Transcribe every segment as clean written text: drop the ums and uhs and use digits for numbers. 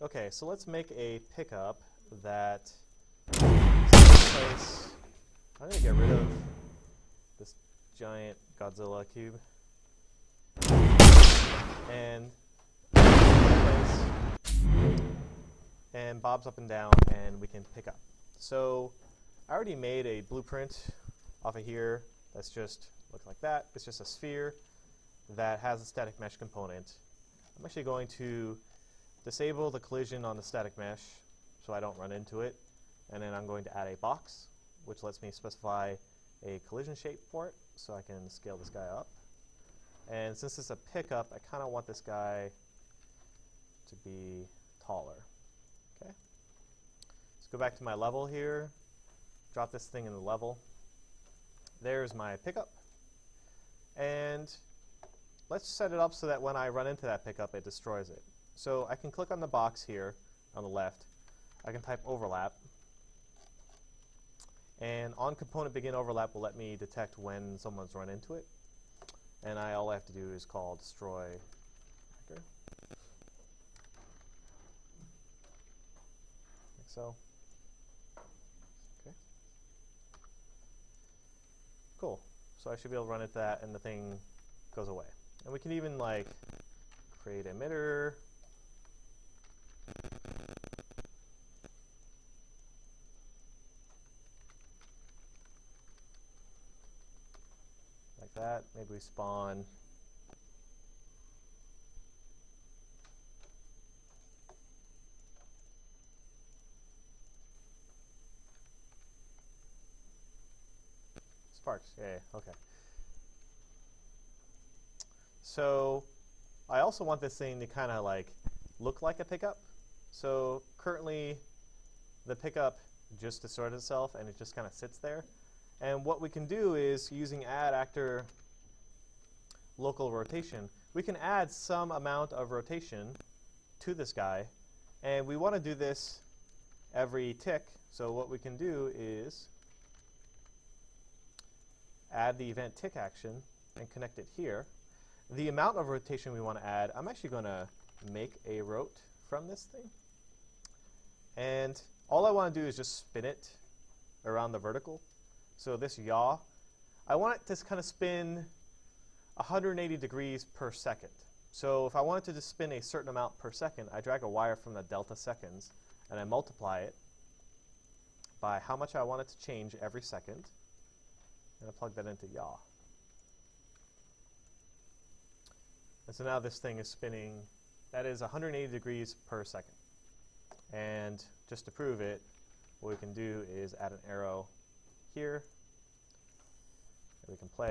Okay, so let's make a pickup that place. I'm going to get rid of this giant Godzilla cube. And and bobs up and down, and we can pick up. So I already made a blueprint off of here that's just looks like that. It's just a sphere that has a static mesh component. I'm actually going to disable the collision on the static mesh so I don't run into it, and then I'm going to add a box which lets me specify a collision shape for it so I can scale this guy up. And since it's a pickup, I kind of want this guy to be taller. Okay. Let's go back to my level here, drop this thing in the level. There's my pickup. And let's set it up so that when I run into that pickup, it destroys it. So I can click on the box here on the left. I can type overlap. And on component begin overlap will let me detect when someone's run into it. And all I have to do is call destroy actor. Like so. Okay. Cool. So I should be able to run into that and the thing goes away. And we can even like create emitter. Like that. Maybe we spawn sparks. Yeah, okay. So I also want this thing to kind of like look like a pickup. So currently the pickup just destroyed itself and it just kind of sits there. And what we can do is using add actor local rotation, we can add some amount of rotation to this guy. And we want to do this every tick. So what we can do is add the event tick action and connect it here. The amount of rotation we want to add, I'm actually going to make a rote from this thing. And all I want to do is just spin it around the vertical. So this yaw, I want it to kind of spin 180 degrees per second. So if I wanted to just spin a certain amount per second, I drag a wire from the delta seconds and I multiply it by how much I want it to change every second. And I plug that into yaw. And so now this thing is spinning, that is 180 degrees per second. And just to prove it, what we can do is add an arrow here. And we can play.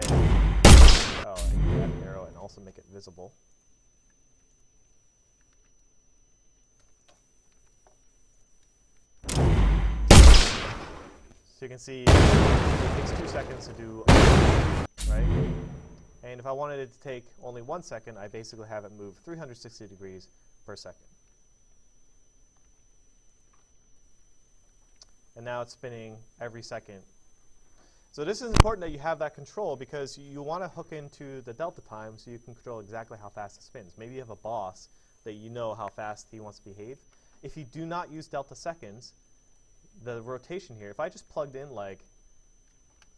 Oh, I can add an arrow and also make it visible. So you can see it takes 2 seconds to do, right? And if I wanted it to take only 1 second, I basically have it move 360 degrees per second. And now it's spinning every second. So this is important that you have that control because you want to hook into the delta time so you can control exactly how fast it spins. Maybe you have a boss that you know how fast he wants to behave. If you do not use delta seconds, the rotation here, if I just plugged in like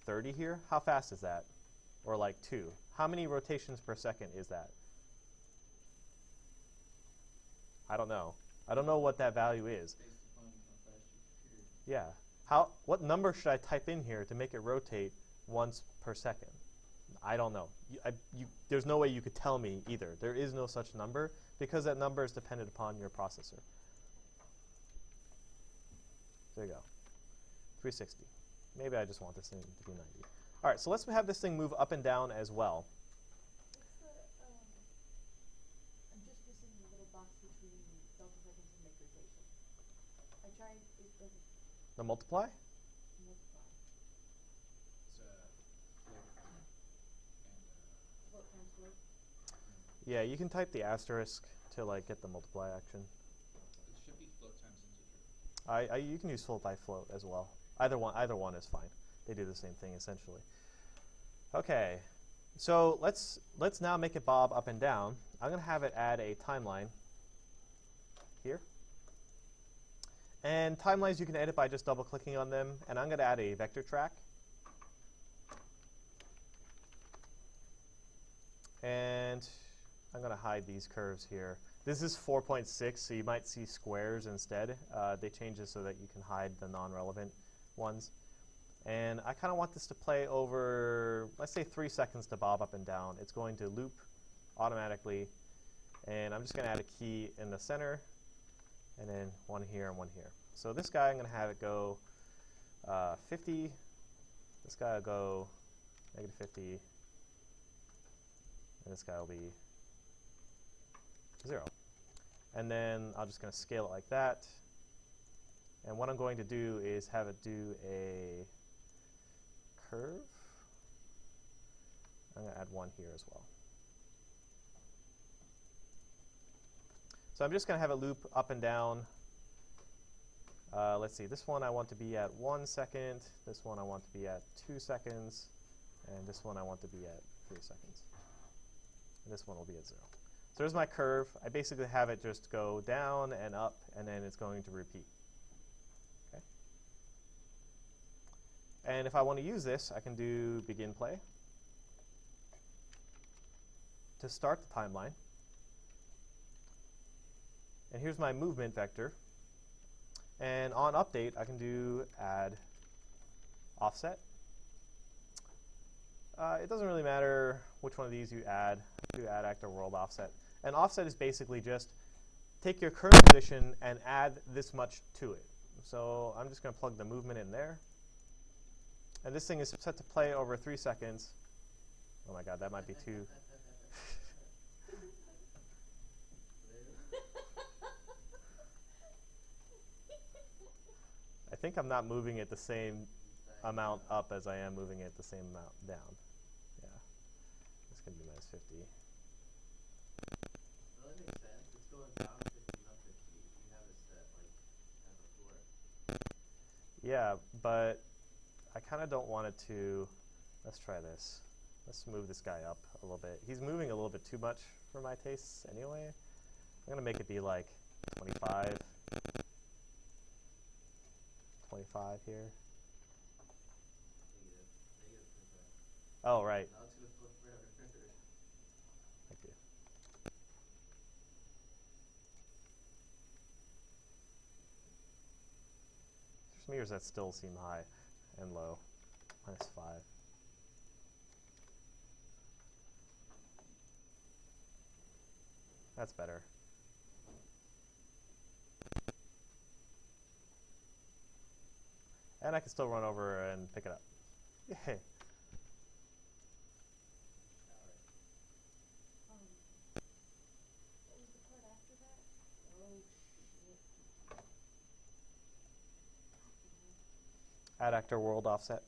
30 here, how fast is that? Or like 2. How many rotations per second is that? I don't know. I don't know what that value is. Yeah. What number should I type in here to make it rotate once per second? I don't know. There's no way you could tell me either. There is no such number because that number is dependent upon your processor. There you go. 360. Maybe I just want this thing to be 90. All right, so let's have this thing move up and down as well. I'm just missing the little box between delta seconds and make rotation. I tried, it doesn't The multiply? multiply. It's Float times float. Yeah, you can type the asterisk to like get the multiply action. It should be float times integer. You can use float by float as well. Either one is fine. They do the same thing essentially. Okay, so let's now make it bob up and down. I'm going to have it add a timeline here. And timelines you can edit by just double clicking on them. And I'm going to add a vector track. And I'm going to hide these curves here. This is 4.6, so you might see squares instead. They change this so that you can hide the non-relevant ones. And I kind of want this to play over, let's say 3 seconds to bob up and down. It's going to loop automatically. And I'm just going to add a key in the center, and then one here and one here. So this guy, I'm going to have it go 50. This guy will go -50. And this guy will be 0. And then I'm just going to scale it like that. And what I'm going to do is have it do a curve. I'm going to add one here as well. So I'm just going to have it loop up and down. Let's see, this one I want to be at 1 second, this one I want to be at 2 seconds, and this one I want to be at 3 seconds. And this one will be at 0. So there's my curve. I basically have it just go down and up, and then it's going to repeat. Okay. And if I want to use this, I can do begin play to start the timeline. And here's my movement vector. And on update, I can do add offset. It doesn't really matter which one of these you add. Do add actor world offset. And offset is basically just take your current position and add this much to it. So I'm just going to plug the movement in there. And this thing is set to play over 3 seconds. Oh my god, that might be too. I think I'm not moving it the same amount up as I am moving it the same amount down. Yeah. This can be -50. Well, that makes sense. It's going down 50, up 50. You have it set like as a floor. Yeah, but I kind of don't want it to. Let's try this. Let's move this guy up a little bit. He's moving a little bit too much for my tastes anyway. I'm going to make it be like 25. 25 here. Negative 25. Oh, right. Now it's going to flip forever. Thank you. For some years that still seem high and low. -5. That's better. And I can still run over and pick it up. Yay. What was the part after that? Oh, shit. Add actor world offset.